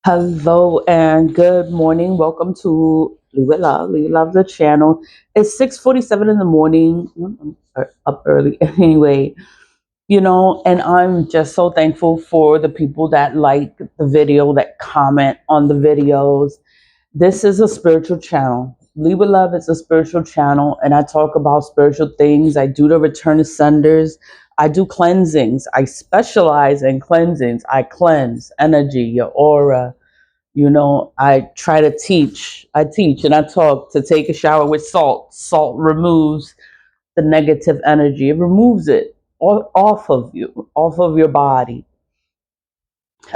Hello and good morning. Welcome to Leave It Love. Leave It Love the channel. It's 6:47 in the morning. I'm up early anyway. And I'm just so thankful for the people that like the video, that comment on the videos. This is a spiritual channel. Leave It Love is a spiritual channel, and I talk about spiritual things. I do the return of senders. I do cleansings. I specialize in cleansings. I cleanse energy, your aura. I try to teach. I teach and I talk to take a shower with salt. Salt removes the negative energy. It removes it off of you, off of your body.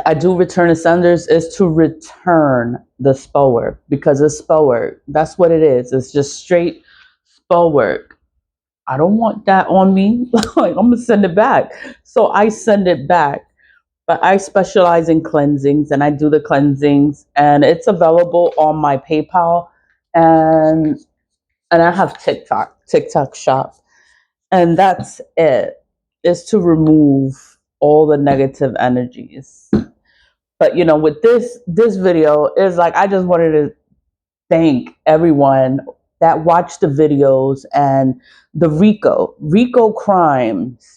I do return ascenders is to return the spell work because it's spell work. That's what it is. It's just straight spell work. I don't want that on me. Like, I'm gonna send it back. So I send it back. But I specialize in cleansings and I do the cleansings, and it's available on my PayPal and I have TikTok shop. And that's it. Is to remove all the negative energies. But with this video is like, I just wanted to thank everyone that watched the videos and the RICO crimes,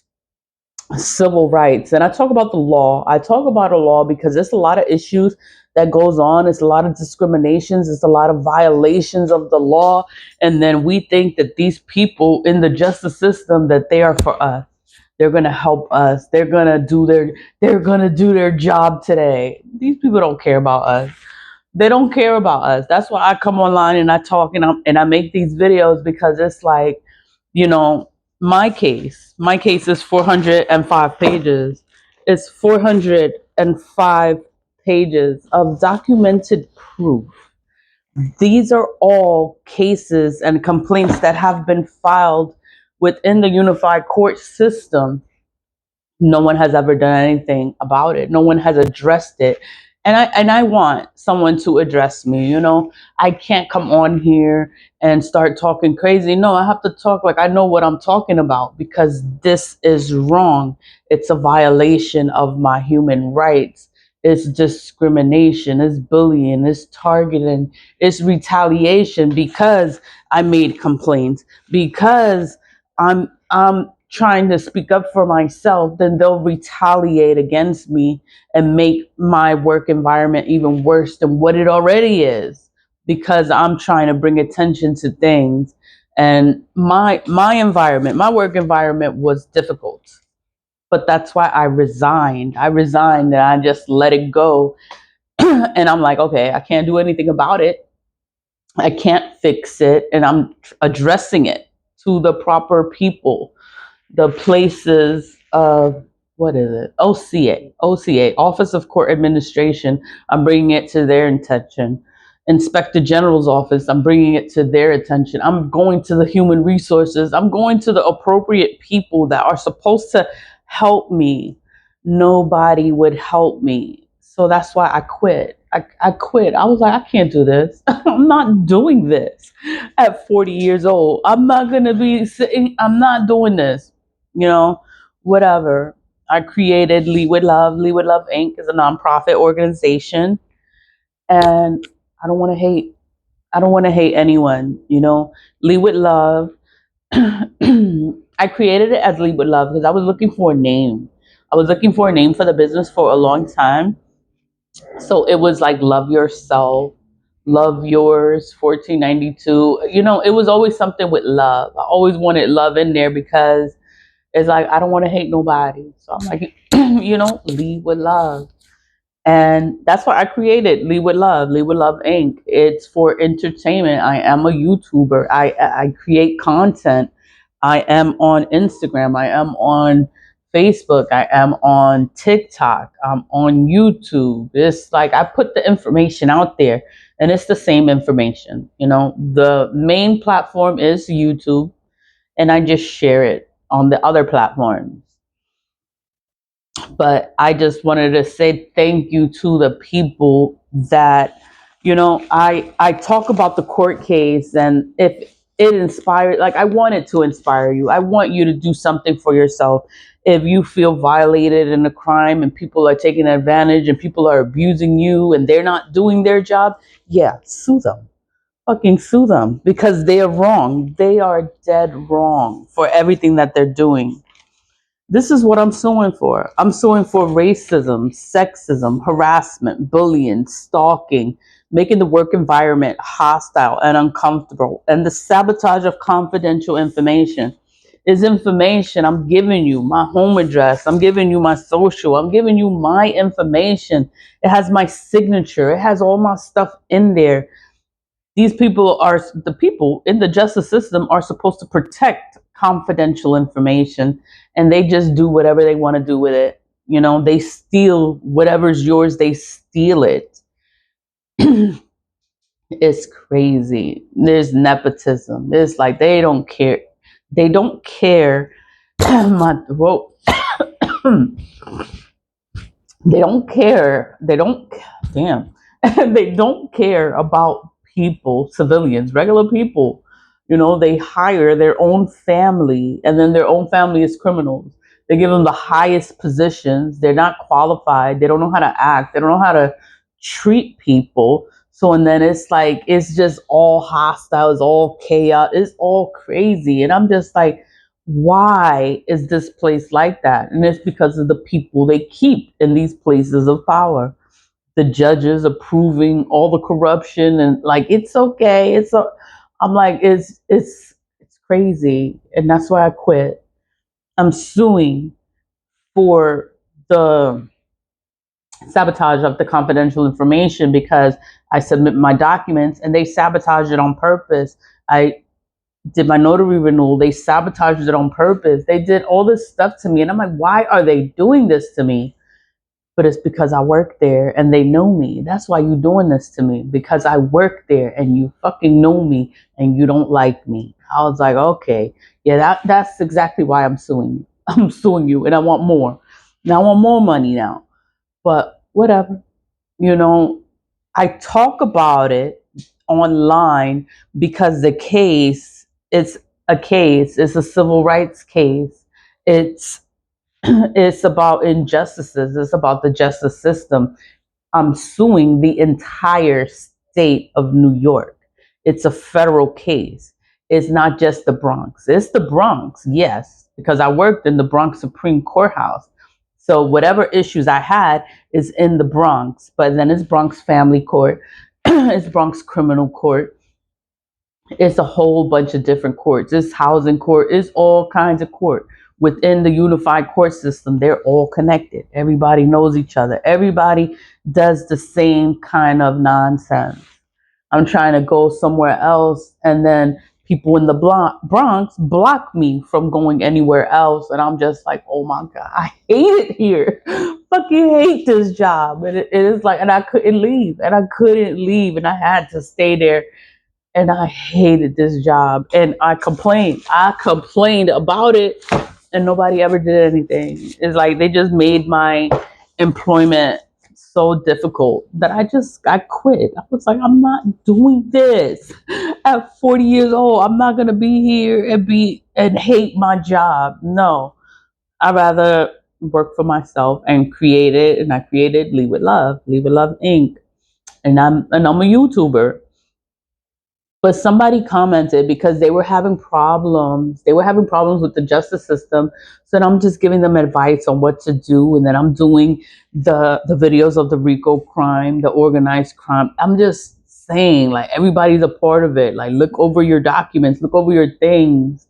civil rights. And I talk about the law. I talk about the law because there's a lot of issues that goes on. It's a lot of discriminations. It's a lot of violations of the law. And then we think that these people in the justice system, that they are for us. They're going to help us. They're going to do their job today. These people don't care about us. They don't care about us. That's why I come online and I talk and I make these videos, because it's like, you know, my case is 405 pages. It's 405 pages of documented proof. These are all cases and complaints that have been filed within the unified court system. No one has ever done anything about it. No one has addressed it. And I want someone to address me. I can't come on here and start talking crazy. No, I have to talk like I know what I'm talking about, because this is wrong. It's a violation of my human rights. It's discrimination, it's bullying, it's targeting, it's retaliation, because I made complaints, because I'm trying to speak up for myself. Then they'll retaliate against me and make my work environment even worse than what it already is, because I'm trying to bring attention to things. And my work environment was difficult, but that's why I resigned. And I just let it go. And I'm like, okay, I can't do anything about it. I can't fix it, and I'm addressing it to the proper people, the places of, what is it? OCA, Office of Court Administration. I'm bringing it to their attention. Inspector General's office, I'm bringing it to their attention. I'm going to the human resources. I'm going to the appropriate people that are supposed to help me. Nobody would help me. So that's why I quit. I quit. I was like, I can't do this. I'm not doing this at 40 years old. I'm not going to be sitting. I'm not doing this. Whatever. I created Lead with Love. Lead with Love Inc. is a nonprofit organization. And I don't want to hate. I don't want to hate anyone. Lead with Love. I created it as Lead with Love because I was looking for a name. I was looking for a name for the business for a long time. So it was like Love Yourself, Love Yours, 1492. It was always something with love. I always wanted love in there, because it's like, I don't want to hate nobody. So I'm like, lead with love. And that's why I created Lead with Love Inc. It's for entertainment. I am a YouTuber. I create content. I am on Instagram. I am on Facebook. I am on TikTok. I'm on YouTube. It's like, I put the information out there, and it's the same information. The main platform is YouTube, and I just share it on the other platforms. But I just wanted to say thank you to the people that, I talk about the court case, and if it inspired, like, I want it to inspire you. I want you to do something for yourself. If you feel violated in a crime and people are taking advantage and people are abusing you and they're not doing their job, yeah, sue them. Fucking sue them because they are wrong. They are dead wrong for everything that they're doing. This is what I'm suing for. I'm suing for racism, sexism, harassment, bullying, stalking, making the work environment hostile and uncomfortable, and the sabotage of confidential information. Is information I'm giving you, my home address, I'm giving you my social, I'm giving you my information. It has my signature, it has all my stuff in there. These people are the people in the justice system are supposed to protect confidential information, and they just do whatever they want to do with it. You know, they steal whatever's yours, they steal it. It's crazy. There's nepotism. There's like they don't care. They don't care. My whoa. They don't care. They don't, damn, they don't care about people, civilians, regular people. You know, they hire their own family and then their own family is criminals. They give them the highest positions. They're not qualified. They don't know how to act. They don't know how to treat people. So, and then it's like, it's just all hostile. It's all chaos. It's all crazy. And I'm just like, why is this place like that? And it's because of the people they keep in these places of power. The judges approving all the corruption and like it's okay. I'm like it's crazy, and that's why I quit. I'm suing for the sabotage of the confidential information because I submit my documents and they sabotage it on purpose. I did my notary renewal, they sabotaged it on purpose. They did all this stuff to me. And I'm like, why are they doing this to me? But it's because I work there and they know me. That's why you doing this to me. Because I work there and you fucking know me and you don't like me. I was like, okay, yeah, that's exactly why I'm suing you. I'm suing you and I want more. Now I want more money now. But whatever. You know, I talk about it online because the case it's a case, it's a civil rights case. It's it's about injustices, it's about the justice system. I'm suing the entire state of New York. It's a federal case. It's not just the Bronx. It's the Bronx, yes, because I worked in the Bronx Supreme Courthouse. So whatever issues I had is in the Bronx, but then it's Bronx Family Court, it's Bronx Criminal Court, it's a whole bunch of different courts. It's housing court. It's all kinds of court. Within the unified court system, they're all connected. Everybody knows each other. Everybody does the same kind of nonsense. I'm trying to go somewhere else, and then people in the Bronx block me from going anywhere else. And I'm just like, oh my God, I hate it here. Fucking hate this job. And it is like, and I couldn't leave. And I couldn't leave. And I had to stay there, and I hated this job. And I complained. I complained about it, and nobody ever did anything. It's like they just made my employment so difficult that I quit. I was like, I'm not doing this at 40 years old. I'm not gonna be here and hate my job. No, I'd rather work for myself and create it. And I created Leave With Love Inc. And I'm a YouTuber. But somebody commented because they were having problems. They were having problems with the justice system. So then I'm just giving them advice on what to do. And then I'm doing the videos of the RICO crime, the organized crime. I'm just saying, like, everybody's a part of it. Like, look over your documents, look over your things.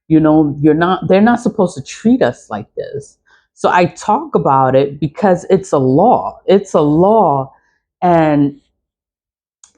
You know, they're not supposed to treat us like this. So I talk about it because it's a law. It's a law. And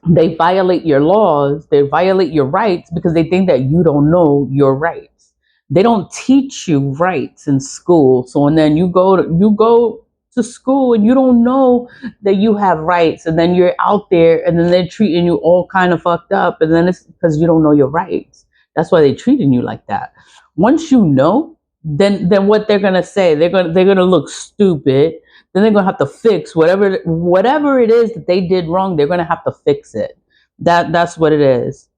they violate your laws, they violate your rights because they think that you don't know your rights. They don't teach you rights in school. So and then you go to school and you don't know that you have rights, and then you're out there and then they're treating you all kind of fucked up, and then it's because you don't know your rights. That's why they're treating you like that. Once you know, then what they're gonna say, they're gonna look stupid. Then they're gonna have to fix whatever it is that they did wrong. They're gonna have to fix it. That's what it is.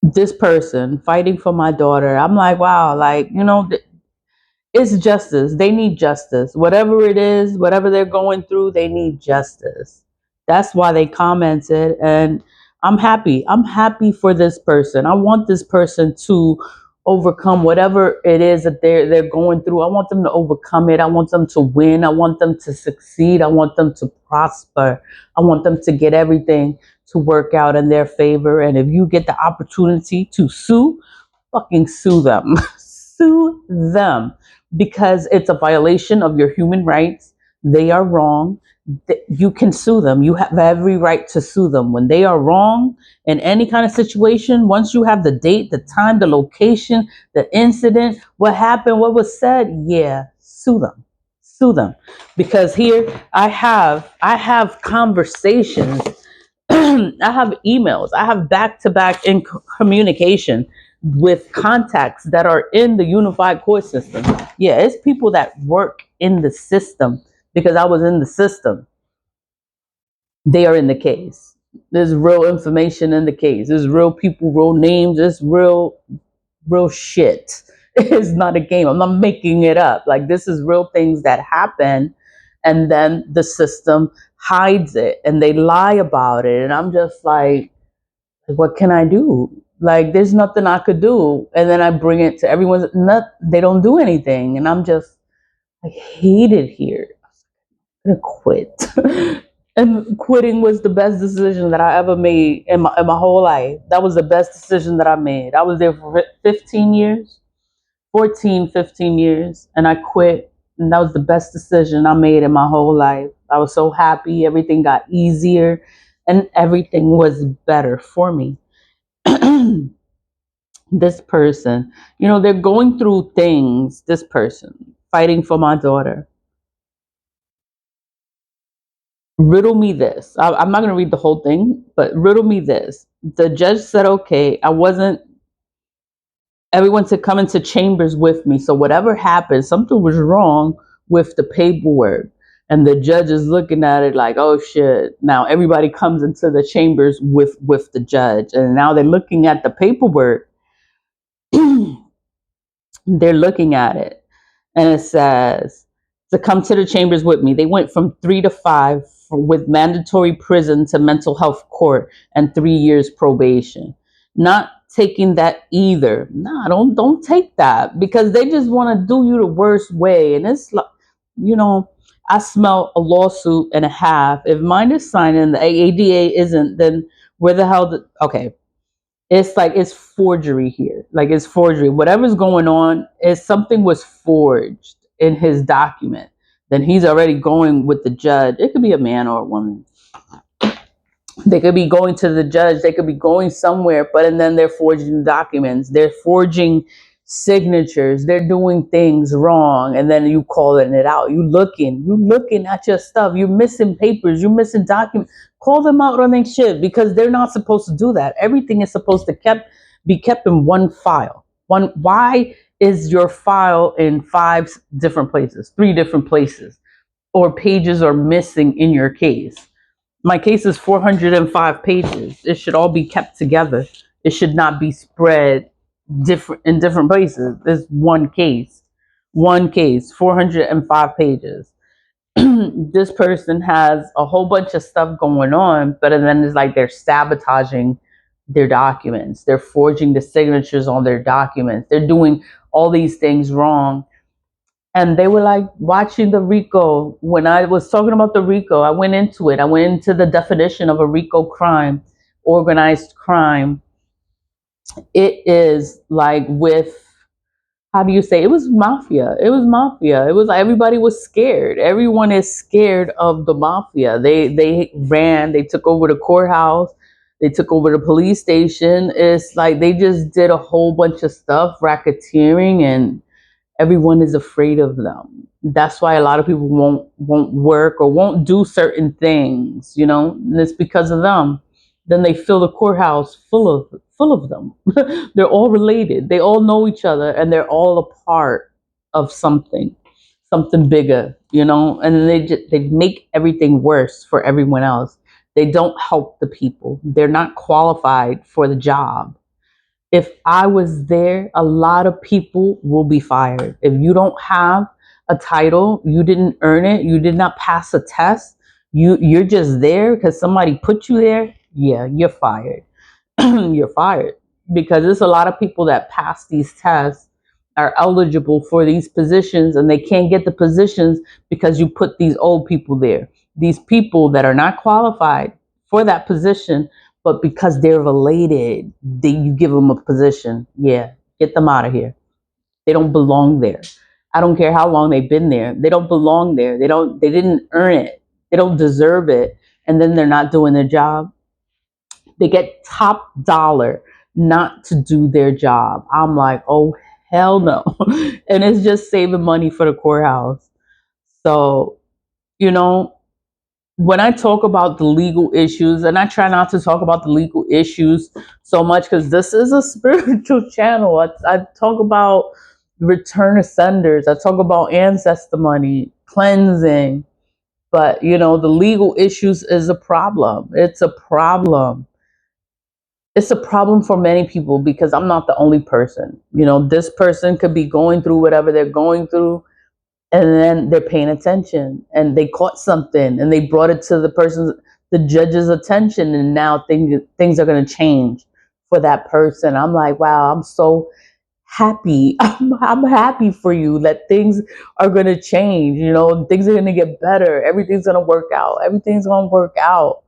This person fighting for my daughter. I'm like, wow, like, you know, It's justice. They need justice. Whatever it is, whatever they're going through, they need justice. That's why they commented. And I'm happy. I'm happy for this person. I want this person to overcome whatever it is that they're going through. I want them to overcome it. I want them to win. I want them to succeed. I want them to prosper. I want them to get everything to work out in their favor. And if you get the opportunity to sue, fucking sue them. Sue them, because it's a violation of your human rights. They are wrong. You can sue them. You have every right to sue them when they are wrong in any kind of situation. Once you have the date, the time, the location, the incident, what happened, what was said, yeah, sue them. Sue them. Because here I have conversations, I have emails, I have back-to-back in communication with contacts that are in the unified court system. Yeah, it's people that work in the system, because I was in the system. They are in the case. There's real information in the case. There's real people, real names. It's real shit. It's not a game. I'm not making it up. Like, this is real things that happen, and then the system hides it and they lie about it. And I'm just like, what can I do? Like, there's nothing I could do. And then I bring it to everyone. Not, they don't do anything. And I'm just, I hate it here. I'm gonna quit. And quitting was the best decision that I ever made in my whole life. That was the best decision that I made. I was there for 15 years, 14, 15 years, and I quit. And that was the best decision I made in my whole life. I was so happy. Everything got easier and everything was better for me. This person, they're going through things. This person fighting for my daughter. Riddle me this. I'm not going to read the whole thing, but riddle me this. The judge said, okay, I wasn't everyone to come into chambers with me. So whatever happened, something was wrong with the paperwork. And the judge is looking at it like, oh shit. Now everybody comes into the chambers with the judge. And now they're looking at the paperwork. They're looking at it. And it says, to come to the chambers with me. They went from 3 to 5 with mandatory prison to mental health court and 3 years probation. Not taking that either. Nah, don't take that, because they just want to do you the worst way. And it's like, I smell a lawsuit and a half. If mine is signed and the AADA isn't, then where the hell okay. It's like, it's forgery here. Like, it's forgery. Whatever's going on is something was forged in his document. Then he's already going with the judge. It could be a man or a woman. They could be going to the judge. They could be going somewhere, but and then they're forging documents. They're forging signatures. They're doing things wrong, and then you calling it out. You looking at your stuff. You're missing papers. You're missing documents. Call them out on their shit, because they're not supposed to do that. Everything is supposed to be kept in one file. Why is your file in 5 different places, 3 different places, or pages are missing in your case? My case is 405 pages. It should all be kept together. It should not be spread in different places. There's one case, 405 pages. This person has a whole bunch of stuff going on, but then it's like they're sabotaging their documents. They're forging the signatures on their documents. They're doing all these things wrong. And they were like watching the RICO. When I was talking about the RICO, I went into it. I went into the definition of a RICO crime, organized crime. It is like with, how do you say, it was mafia. It was mafia. It was like everybody was scared. Everyone is scared of the mafia. They ran, they took over the courthouse, they took over the police station. It's like they just did a whole bunch of stuff, racketeering, and everyone is afraid of them. That's why a lot of people won't work or won't do certain things, and it's because of them. Then they fill the courthouse full of them. They're all related. They all know each other, and they're all a part of something bigger, and they make everything worse for everyone else. They don't help the people. They're not qualified for the job. If I was there, a lot of people will be fired. If you don't have a title, you didn't earn it, you did not pass a test, you're just there because somebody put you there, yeah, you're fired. You're fired, because there's a lot of people that pass these tests, are eligible for these positions, and they can't get the positions because you put these old people there, these people that are not qualified for that position, but because they're related, you give them a position. Yeah, get them out of here. They don't belong there. I don't care how long they've been there, they don't belong there. They didn't earn it, they don't deserve it, and then they're not doing their job. They get top dollar not to do their job. I'm like, oh, hell no. And it's just saving money for the courthouse. So, you know, when I talk about the legal issues, and I try not to talk about the legal issues so much because this is a spiritual channel. I talk about return of senders, I talk about ancestor money, cleansing. But, the legal issues is a problem. It's a problem. It's a problem for many people because I'm not the only person. This person could be going through whatever they're going through, and then they're paying attention and they caught something and they brought it to the judge's attention, and now things are going to change for that person. I'm like, wow, I'm so happy. I'm happy for you that things are going to change. Things are going to get better. Everything's going to work out. Everything's going to work out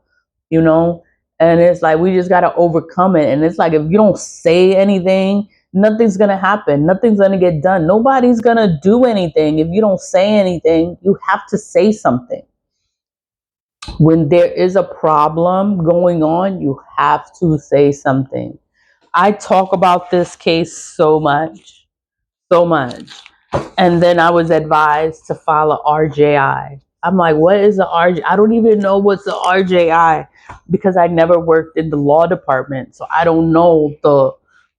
you know and it's like we just got to overcome it. And it's like, if you don't say anything, nothing's going to happen, nothing's going to get done, nobody's going to do anything. If you don't say anything, you have to say something. When there is a problem going on, you have to say something. I talk about this case so much, so much. And then I was advised to file a RJI. I'm like, what is the RJ? I don't even know what's the RJI because I never worked in the law department. So I don't know the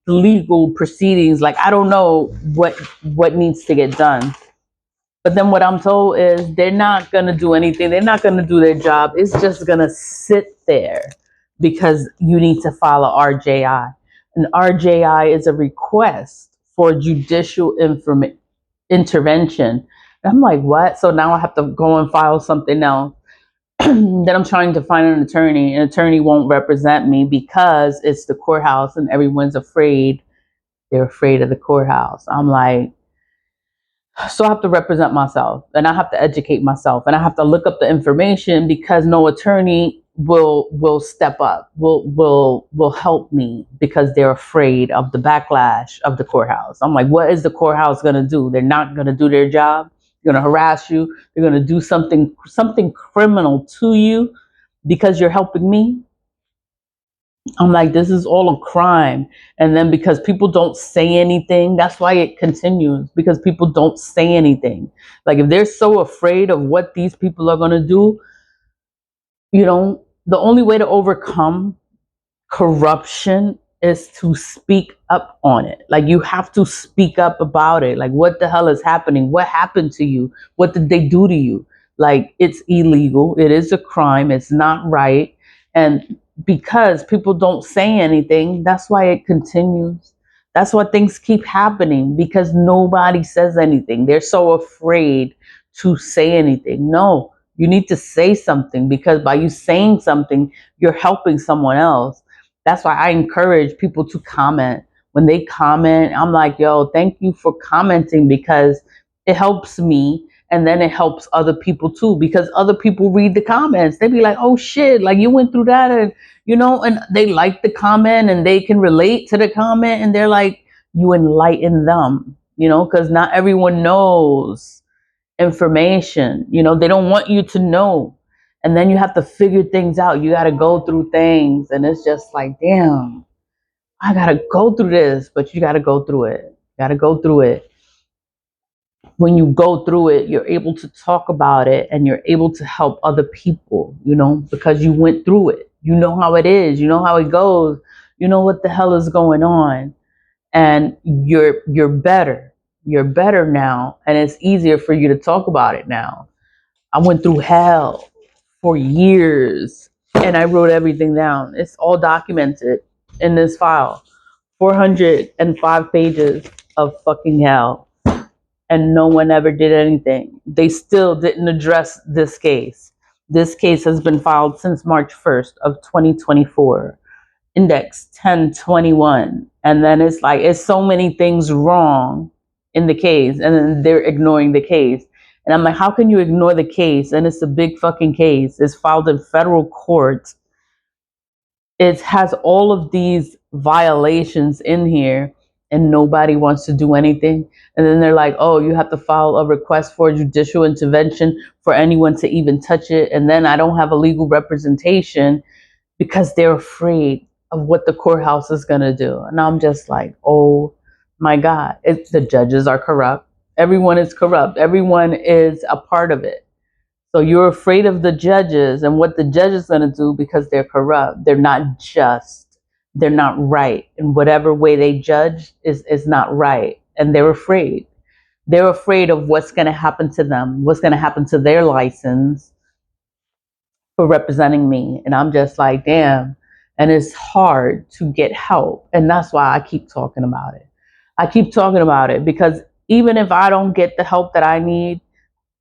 legal proceedings. Like, I don't know what needs to get done. But then what I'm told is they're not going to do anything. They're not going to do their job. It's just going to sit there because you need to file a RJI. An RJI is a request for judicial intervention. And I'm like, what? So now I have to go and file something else. Then I'm trying to find an attorney. An attorney won't represent me because it's the courthouse and everyone's afraid. They're afraid of the courthouse. I'm like, so I have to represent myself, and I have to educate myself, and I have to look up the information because no attorney will step up, will help me because they're afraid of the backlash of the courthouse. I'm like, what is the courthouse going to do? They're not going to do their job. They're going to harass you. They're going to do something criminal to you because you're helping me. I'm like, this is all a crime. And then because people don't say anything, that's why it continues, because people don't say anything. Like, if they're so afraid of what these people are going to do, the only way to overcome corruption is to speak up on it. Like, you have to speak up about it. Like, what the hell is happening? What happened to you? What did they do to you? Like, it's illegal. It is a crime. It's not right. And because people don't say anything, that's why it continues. That's why things keep happening, because nobody says anything. They're so afraid to say anything. No, you need to say something, because by you saying something, you're helping someone else. That's why I encourage people to comment. When they comment, I'm like, yo, thank you for commenting, because it helps me. And then it helps other people too, because other people read the comments. They be like, oh shit, like you went through that. And they like the comment and they can relate to the comment. And they're like, you enlighten them, because not everyone knows information. They don't want you to know. And then you have to figure things out. You got to go through things. And it's just like, damn, I got to go through this. But you got to go through it. You got to go through it. When you go through it, you're able to talk about it and you're able to help other people, because you went through it. You know how it is. You know how it goes. You know what the hell is going on. And you're better. You're better now. And it's easier for you to talk about it now. I went through hell for years and I wrote everything down. It's all documented in this file 405 pages of fucking hell. And no one ever did anything. They still didn't address this case. This case has been filed since March 1st of 2024. Index 1021. And then it's like, it's so many things wrong in the case. And then they're ignoring the case. And I'm like, how can you ignore the case? And it's a big fucking case. It's filed in federal court. It has all of these violations in here and nobody wants to do anything. And then they're like, oh, you have to file a request for judicial intervention for anyone to even touch it. And then I don't have a legal representation because they're afraid of what the courthouse is going to do. And I'm just like, oh my God, the judges are corrupt. Everyone is corrupt. Everyone is a part of it. So you're afraid of the judges and what the judges are going to do because they're corrupt. They're not just. They're not right. And whatever way they judge is not right. And they're afraid. They're afraid of what's going to happen to them, what's going to happen to their license for representing me. And I'm just like, damn. And it's hard to get help. And that's why I keep talking about it. I keep talking about it because even if I don't get the help that I need,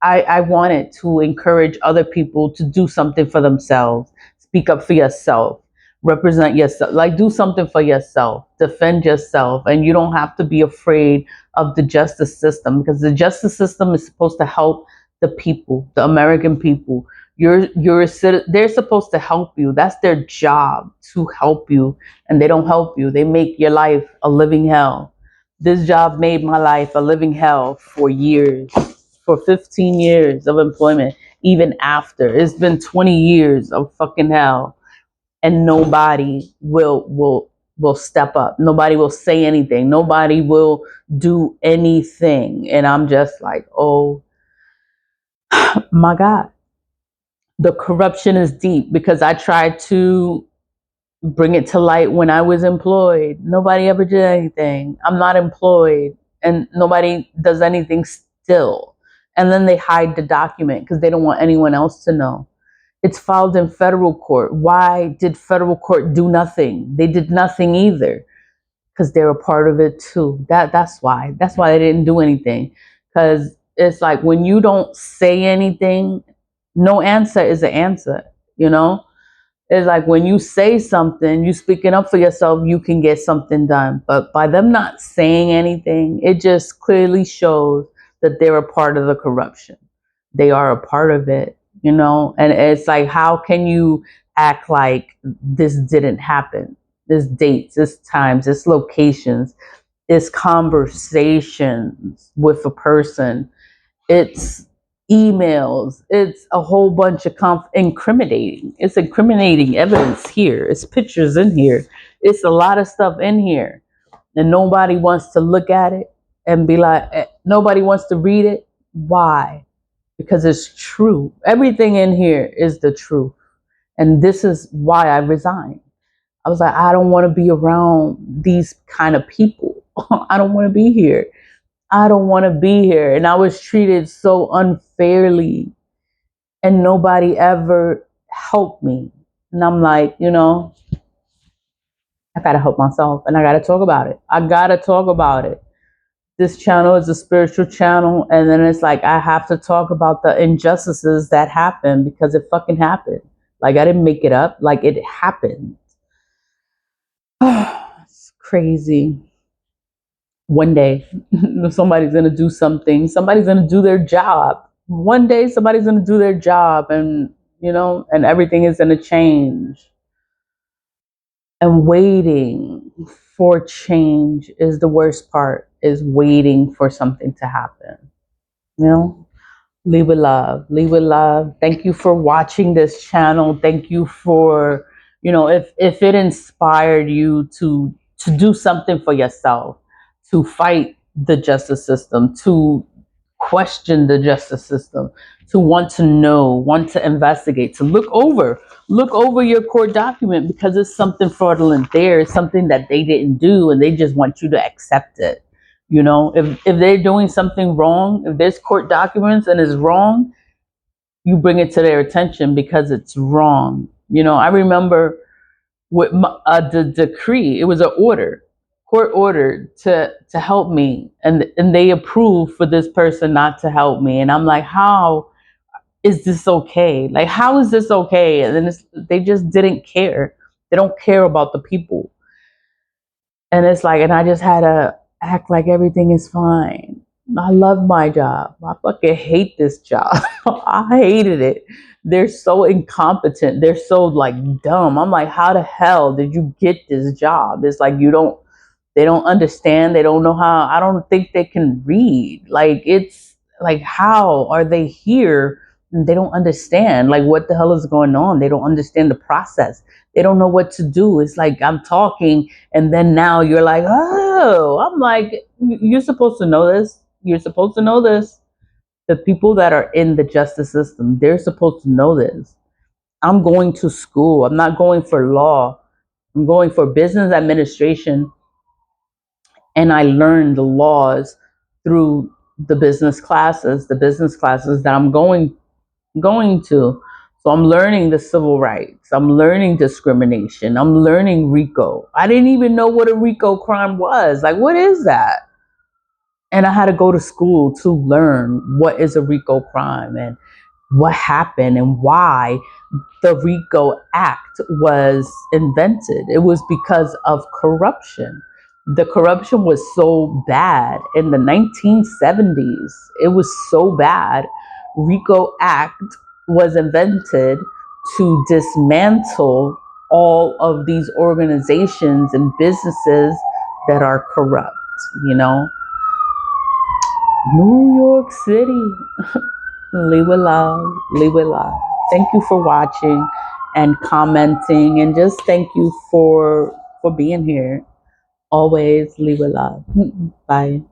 I wanted to encourage other people to do something for themselves. Speak up for yourself. Represent yourself. Like, do something for yourself. Defend yourself. And you don't have to be afraid of the justice system because the justice system is supposed to help the people, the American people. They're supposed to help you. That's their job, to help you. And they don't help you. They make your life a living hell. This job made my life a living hell for years. For 15 years of employment, even after. It's been 20 years of fucking hell. And nobody will step up. Nobody will say anything. Nobody will do anything. And I'm just like, oh my God. The corruption is deep because I tried to bring it to light when I was employed. Nobody ever did anything. I'm not employed and nobody does anything still. And then they hide the document because they don't want anyone else to know. It's filed in federal court. Why did federal court do nothing? They did nothing either because they're a part of it too. That's why. That's why they didn't do anything. Because it's like when you don't say anything, no answer is an answer, you know? It's like when you say something, you speaking up for yourself, you can get something done. But by them not saying anything, it just clearly shows that they're a part of the corruption. They are a part of it, you know? And it's like, how can you act like this didn't happen? This dates, this times, this locations, this conversations with a person. It's emails. It's a whole bunch of incriminating. It's incriminating evidence here. It's pictures in here. It's a lot of stuff in here. And nobody wants to look at it and be like, nobody wants to read it. Why? Because it's true. Everything in here is the truth. And this is why I resigned. I was like, I don't want to be around these kind of people. I don't want to be here. I don't want to be here. And I was treated so unfairly and nobody ever helped me. And I'm like, you know, I got to help myself and I got to talk about it. I got to talk about it. This channel is a spiritual channel. And then it's like, I have to talk about the injustices that happen because it fucking happened. Like, I didn't make it up. Like, it happened. It's crazy. One day, somebody's going to do something. Somebody's going to do their job. One day, somebody's going to do their job and, you know, and everything is going to change. And waiting for change is the worst part, is waiting for something to happen. You know, leave with love. Leave with love. Thank you for watching this channel. Thank you for, you know, if it inspired you to do something for yourself, to fight the justice system, to question the justice system, to want to know, want to investigate, to look over your court document because it's something fraudulent there. It's something that they didn't do and they just want you to accept it. You know, if they're doing something wrong, if there's court documents and it's wrong, you bring it to their attention because it's wrong. You know, I remember with the decree, it was an order, court ordered to help me, and they approved for this person not to help me, and I'm like, how is this okay? Like, how is this okay? And then they just didn't care. They don't care about the people. And it's like, and I just had to act like everything is fine. I love my job. I fucking hate this job. I hated it. They're so incompetent. They're so like dumb. I'm like, how the hell did you get this job? It's like they don't understand. They don't know how. I don't think they can read. Like, it's like, how are they here? They don't understand. Like, what the hell is going on? They don't understand the process. They don't know what to do. It's like I'm talking, and then now you're like, oh, I'm like, you're supposed to know this. You're supposed to know this. The people that are in the justice system, they're supposed to know this. I'm going to school. I'm not going for law. I'm going for business administration, and I learned the laws through the business classes that I'm going to. So I'm learning the civil rights. I'm learning discrimination. I'm learning RICO. I didn't even know what a RICO crime was. Like, what is that? And I had to go to school to learn what is a RICO crime and what happened and why the RICO Act was invented. It was because of corruption. The corruption was so bad in the 1970s. It was so bad. RICO Act was invented to dismantle all of these organizations and businesses that are corrupt, you know. New York City. Leave it love. Leave it love. Thank you for watching and commenting, and just thank you for being here. Always leave it love. Bye.